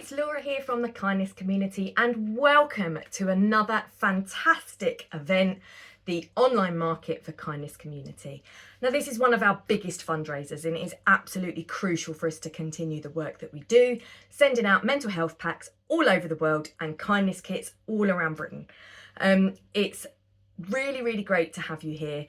it's Laura here from the Kindness Community and welcome to another fantastic event, the Online Market for Kindness Community. Now this is one of our biggest fundraisers and it is absolutely crucial for us to continue the work that we do, sending out mental health packs all over the world and kindness kits all around Britain. It's really great to have you here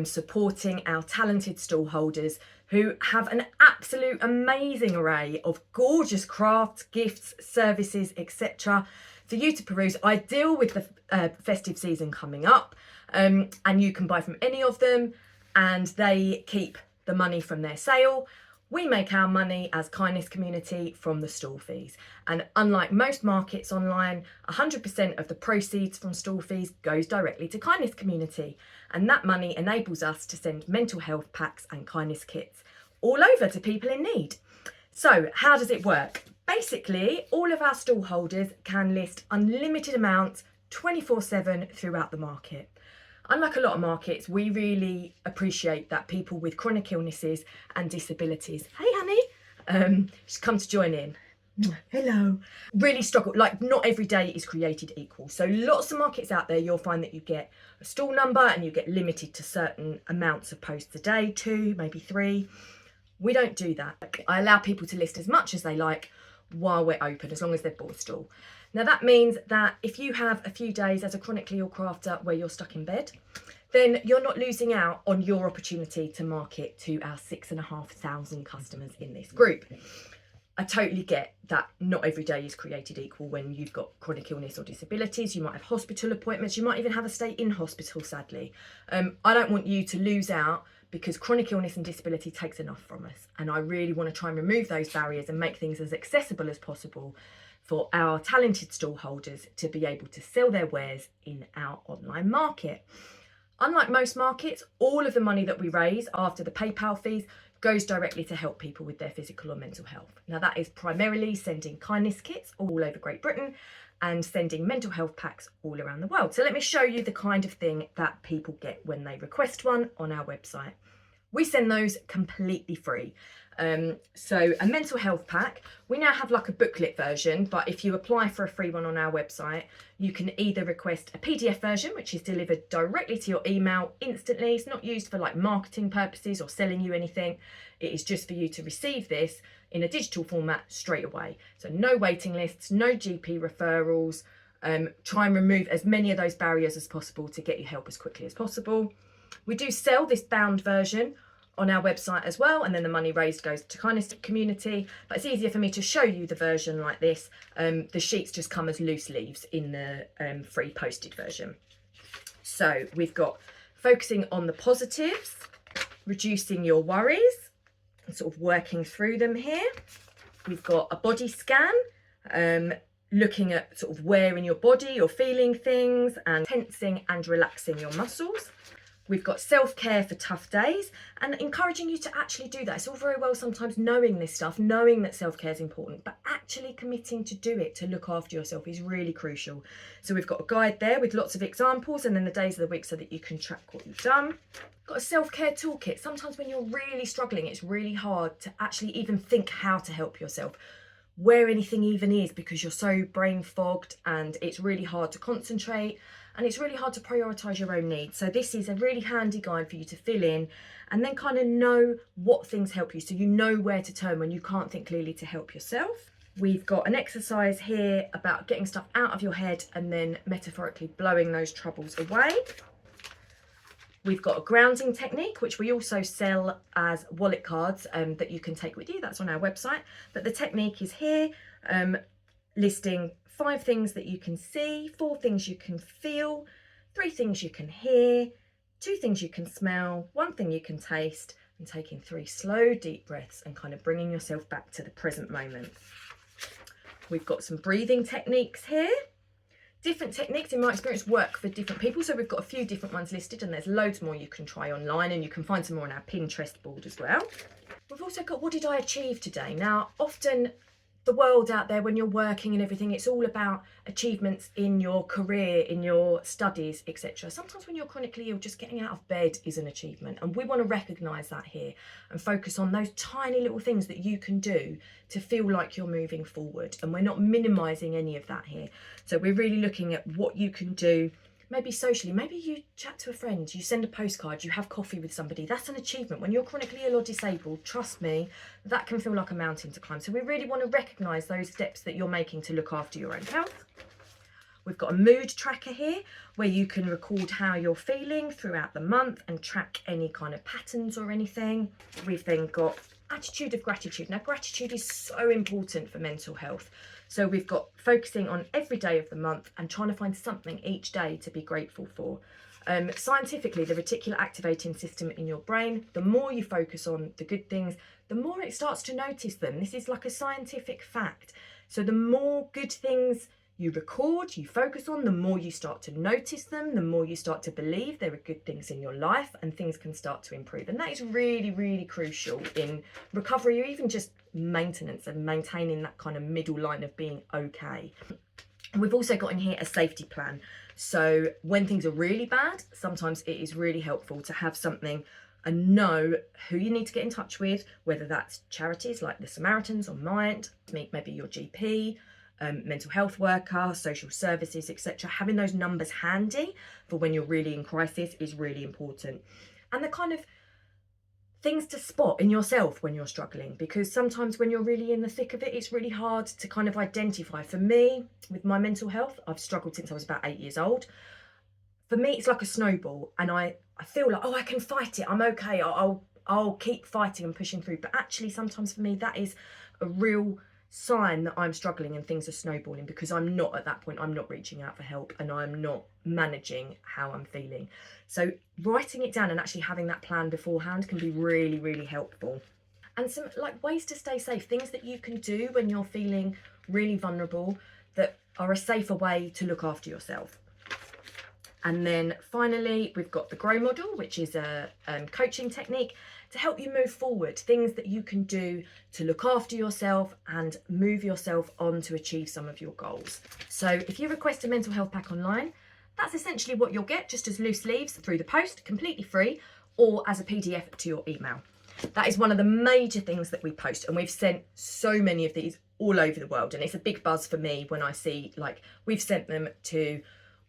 supporting our talented stall holders who have an absolute amazing array of gorgeous crafts, gifts, services, etc. for you to peruse, ideal with the festive season coming up, and you can buy from any of them and they keep the money from their sale. We make our money as Kindness Community from the stall fees, and unlike most markets online, 100% of the proceeds from stall fees goes directly to Kindness Community, and that money enables us to send mental health packs and kindness kits all over to people in need. So how does it work? Basically, all of our stall holders can list unlimited amounts 24/7 throughout the market. Unlike a lot of markets, we really appreciate that people with chronic illnesses and disabilities, hey honey, just come to join in. Hello. Really struggle, like not every day is created equal. So lots of markets out there, you'll find that you get a stall number and you get limited to certain amounts of posts a day, 2, maybe 3. We don't do that. I allow people to list as much as they like while we're open, as long as they've bought a stall. Now that means that if you have a few days as a chronically ill crafter where you're stuck in bed, then you're not losing out on your opportunity to market to our 6,500 customers in this group. I totally get that not every day is created equal when you've got chronic illness or disabilities. You might have hospital appointments. You might even have a stay in hospital, sadly. I don't want you to lose out because chronic illness and disability takes enough from us. And I really want to try and remove those barriers and make things as accessible as possible for our talented stall holders to be able to sell their wares in our online market. Unlike most markets, all of the money that we raise after the PayPal fees goes directly to help people with their physical or mental health. Now that is primarily sending kindness kits all over Great Britain and sending mental health packs all around the world. So let me show you the kind of thing that people get when they request one on our website. We send those completely free. So a mental health pack, we now have like a booklet version, but if you apply for a free one on our website, you can either request a PDF version, which is delivered directly to your email instantly. It's not used for like marketing purposes or selling you anything. It is just for you to receive this in a digital format straight away. So no waiting lists, no GP referrals. Try and remove as many of those barriers as possible to get you help as quickly as possible. We do sell this bound version on our website as well, and then the money raised goes to Kindness Community, but it's easier for me to show you the version like this. The sheets just come as loose leaves in the free posted version. So we've got focusing on the positives, reducing your worries, and sort of working through them here. We've got a body scan, looking at sort of where in your body you're feeling things and tensing and relaxing your muscles. We've got self-care for tough days and encouraging you to actually do that. It's all very well sometimes knowing this stuff, knowing that self-care is important, but actually committing to do it, to look after yourself is really crucial. So we've got a guide there with lots of examples and then the days of the week so that you can track what you've done. Got a self-care toolkit. Sometimes when you're really struggling, it's really hard to actually even think how to help yourself, where anything even is, because you're so brain fogged and it's really hard to concentrate. And it's really hard to prioritise your own needs. So this is a really handy guide for you to fill in and then kind of know what things help you, so you know where to turn when you can't think clearly to help yourself. We've got an exercise here about getting stuff out of your head and then metaphorically blowing those troubles away. We've got a grounding technique, which we also sell as wallet cards that you can take with you. That's on our website. But the technique is here, listing 5 things that you can see, 4 things you can feel, 3 things you can hear, 2 things you can smell, 1 thing you can taste, and taking 3 slow, deep breaths and kind of bringing yourself back to the present moment. We've got some breathing techniques here. Different techniques, in my experience, work for different people. So we've got a few different ones listed and there's loads more you can try online, and you can find some more on our Pinterest board as well. We've also got what did I achieve today? Now, often the world out there, when you're working and everything, it's all about achievements in your career, in your studies, etc. Sometimes when you're chronically ill, just getting out of bed is an achievement, and we want to recognise that here and focus on those tiny little things that you can do to feel like you're moving forward. And we're not minimising any of that here. So we're really looking at what you can do. Maybe socially, maybe you chat to a friend, you send a postcard, you have coffee with somebody. That's an achievement. When you're chronically ill or disabled, trust me, that can feel like a mountain to climb. So we really want to recognise those steps that you're making to look after your own health. We've got a mood tracker here where you can record how you're feeling throughout the month and track any kind of patterns or anything. We've then got attitude of gratitude. Now, gratitude is so important for mental health. So we've got focusing on every day of the month and trying to find something each day to be grateful for. Scientifically, the reticular activating system in your brain, the more you focus on the good things, the more it starts to notice them. This is like a scientific fact. So the more good things you record, you focus on, the more you start to notice them, the more you start to believe there are good things in your life and things can start to improve. And that is really, really crucial in recovery or even just maintenance and maintaining that kind of middle line of being okay. And we've also got in here a safety plan. So when things are really bad, sometimes it is really helpful to have something and know who you need to get in touch with, whether that's charities like the Samaritans or Mind, maybe your GP, mental health worker, social services, etc. Having those numbers handy for when you're really in crisis is really important. And the kind of things to spot in yourself when you're struggling, because sometimes when you're really in the thick of it, it's really hard to kind of identify. For me, with my mental health, I've struggled since I was about 8 years old. For me, it's like a snowball, and I feel like, oh, I can fight it, I'm okay, I'll keep fighting and pushing through. But actually, sometimes for me, that is a real sign that I'm struggling and things are snowballing, because I'm not at that point, I'm not reaching out for help and I'm not managing how I'm feeling. So writing it down and actually having that plan beforehand can be really, really helpful. And some like ways to stay safe, things that you can do when you're feeling really vulnerable that are a safer way to look after yourself. And then finally, we've got the GROW model, which is a coaching technique to help you move forward, things that you can do to look after yourself and move yourself on to achieve some of your goals. So if you request a mental health pack online, that's essentially what you'll get, just as loose leaves through the post, completely free, or as a PDF to your email. That is one of the major things that we post, and we've sent so many of these all over the world, and it's a big buzz for me when I see, like, we've sent them to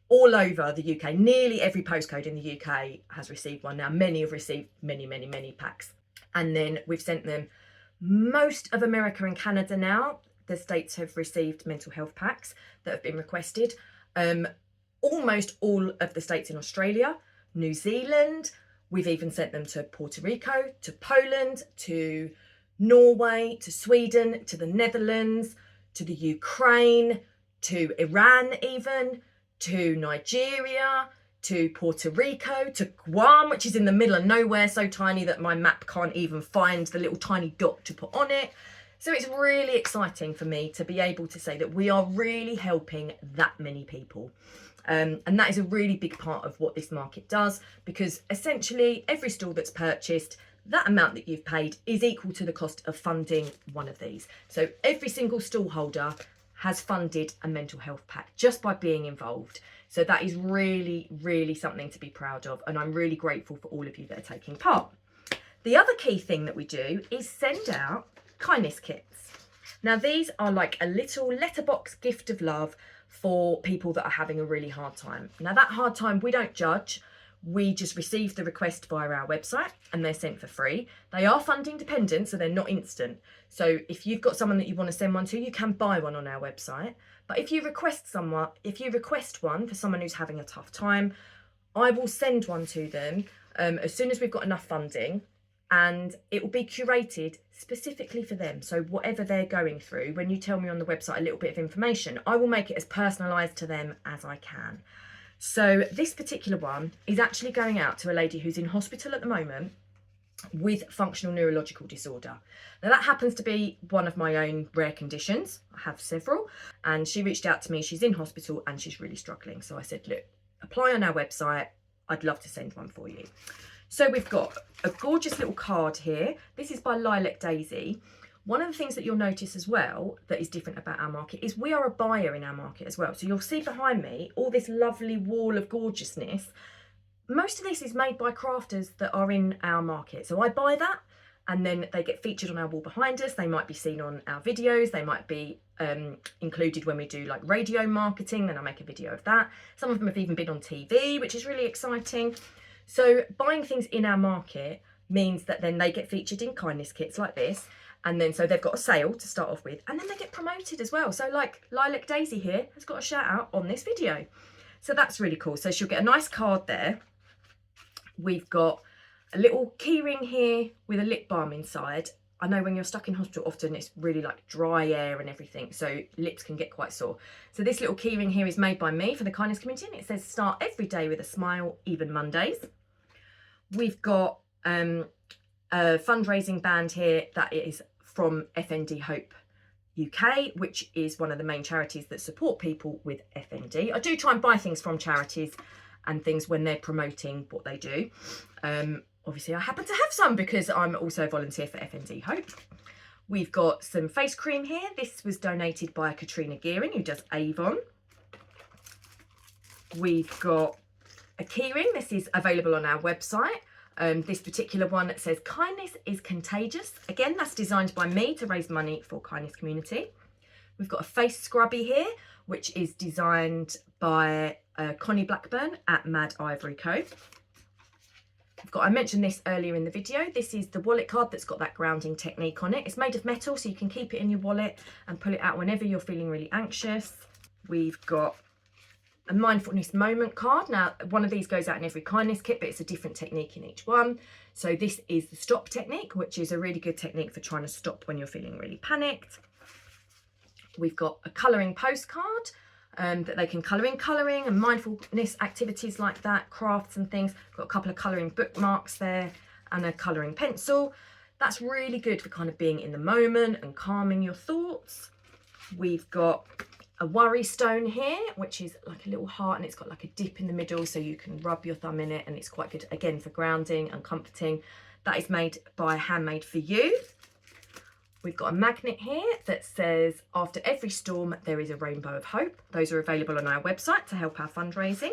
all over the UK. Nearly every postcode in the UK has received one now. Many have received many packs. And then we've sent them most of America and Canada now. The states have received mental health packs that have been requested. Almost all of the states in Australia, New Zealand. We've even sent them to Puerto Rico, to Poland, to Norway, to Sweden, to the Netherlands, to the Ukraine, to Iran even, to Nigeria, to Puerto Rico, to Guam, which is in the middle of nowhere, so tiny that my map can't even find the little tiny dot to put on it. So it's really exciting for me to be able to say that we are really helping that many people. And that is a really big part of what this market does, because essentially every stall that's purchased, that amount that you've paid is equal to the cost of funding one of these. So every single stall holder has funded a mental health pack just by being involved. So that is really, really something to be proud of. And I'm really grateful for all of you that are taking part. The other key thing that we do is send out kindness kits. Now, these are like a little letterbox gift of love for people that are having a really hard time. Now, that hard time, we don't judge. We just receive the request via our website and they're sent for free. They are funding dependent, so they're not instant. So if you've got someone that you want to send one to, you can buy one on our website. But if you request one for someone who's having a tough time, I will send one to them as soon as we've got enough funding, and it will be curated specifically for them. So whatever they're going through, when you tell me on the website a little bit of information, I will make it as personalised to them as I can. So this particular one is actually going out to a lady who's in hospital at the moment with functional neurological disorder. Now, that happens to be one of my own rare conditions. I have several, and she reached out to me. She's in hospital and she's really struggling. So I said, look, apply on our website. I'd love to send one for you. So we've got a gorgeous little card here. This is by Lilac Daisy. One of the things that you'll notice as well that is different about our market is we are a buyer in our market as well. So you'll see behind me all this lovely wall of gorgeousness. Most of this is made by crafters that are in our market. So I buy that and then they get featured on our wall behind us. They might be seen on our videos. They might be included when we do like radio marketing. Then I make a video of that. Some of them have even been on TV, which is really exciting. So buying things in our market means that then they get featured in kindness kits like this. And then so they've got a sale to start off with, and then they get promoted as well. So like Lilac Daisy here has got a shout out on this video. So that's really cool. So she'll get a nice card there. We've got a little key ring here with a lip balm inside. I know when you're stuck in hospital, often it's really like dry air and everything, so lips can get quite sore. So this little key ring here is made by me for the kindness community, and it says start every day with a smile, even Mondays. We've got a fundraising band here that is from FND Hope UK, which is one of the main charities that support people with FND. I do try and buy things from charities and things when they're promoting what they do. Obviously I happen to have some because I'm also a volunteer for FND Hope. We've got some face cream here. This was donated by Katrina Gearing, who does Avon. We've got a keyring. This is available on our website. This particular one says kindness is contagious. Again, that's designed by me to raise money for kindness community. We've got a face scrubby here, which is designed by Connie Blackburn at Mad Ivory Co. I mentioned this earlier in the video. This is the wallet card that's got that grounding technique on it. It's made of metal, so you can keep it in your wallet and pull it out whenever you're feeling really anxious. We've got a mindfulness moment card. Now, one of these goes out in every kindness kit, but it's a different technique in each one. So this is the stop technique, which is a really good technique for trying to stop when you're feeling really panicked. We've got a colouring postcard that they can colour in, colouring and mindfulness activities like that, crafts and things. Got a couple of colouring bookmarks there and a colouring pencil. That's really good for kind of being in the moment and calming your thoughts. We've got a worry stone here, which is like a little heart, and it's got like a dip in the middle, so you can rub your thumb in it, and it's quite good again for grounding and comforting. That is made by Handmade for You. We've got a magnet here that says after every storm there is a rainbow of hope. Those are available on our website to help our fundraising.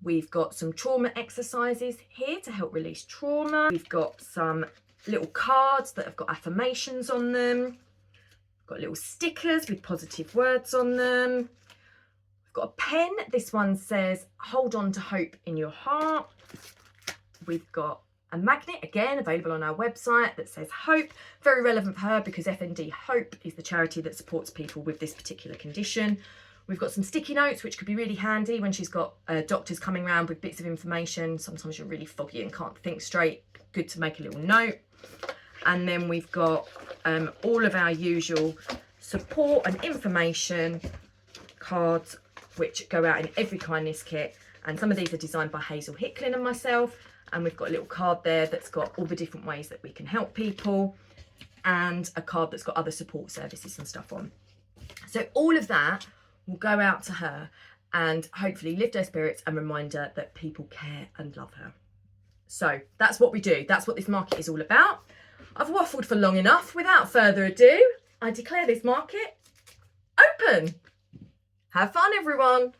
We've got some trauma exercises here to help release trauma. We've got some little cards that have got affirmations on them. Got little stickers with positive words on them. We've got a pen. This one says, hold on to hope in your heart. We've got a magnet, again, available on our website that says hope. Very relevant for her because FND Hope is the charity that supports people with this particular condition. We've got some sticky notes, which could be really handy when she's got doctors coming around with bits of information. Sometimes you're really foggy and can't think straight. Good to make a little note. And then we've got all of our usual support and information cards, which go out in every kindness kit. And some of these are designed by Hazel Hicklin and myself. And we've got a little card there that's got all the different ways that we can help people, and a card that's got other support services and stuff on. So all of that will go out to her and hopefully lift her spirits and remind her that people care and love her. So that's what we do. That's what this market is all about. I've waffled for long enough. Without further ado, I declare this market open. Have fun, everyone.